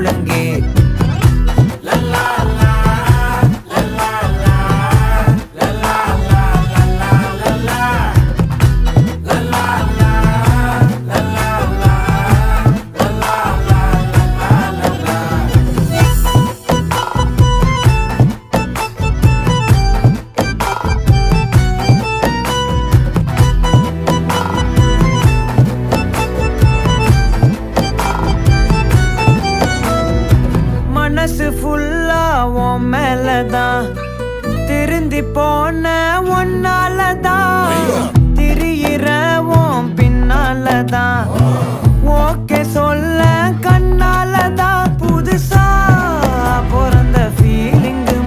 முழங்கே மனசு ஃபுல்லா உன் மேலதான் திருந்தி போன ஒன்னாலதான் திரியிற உன் பின்னாலதான் ஓகே சொல்ல கண்ணாலதான்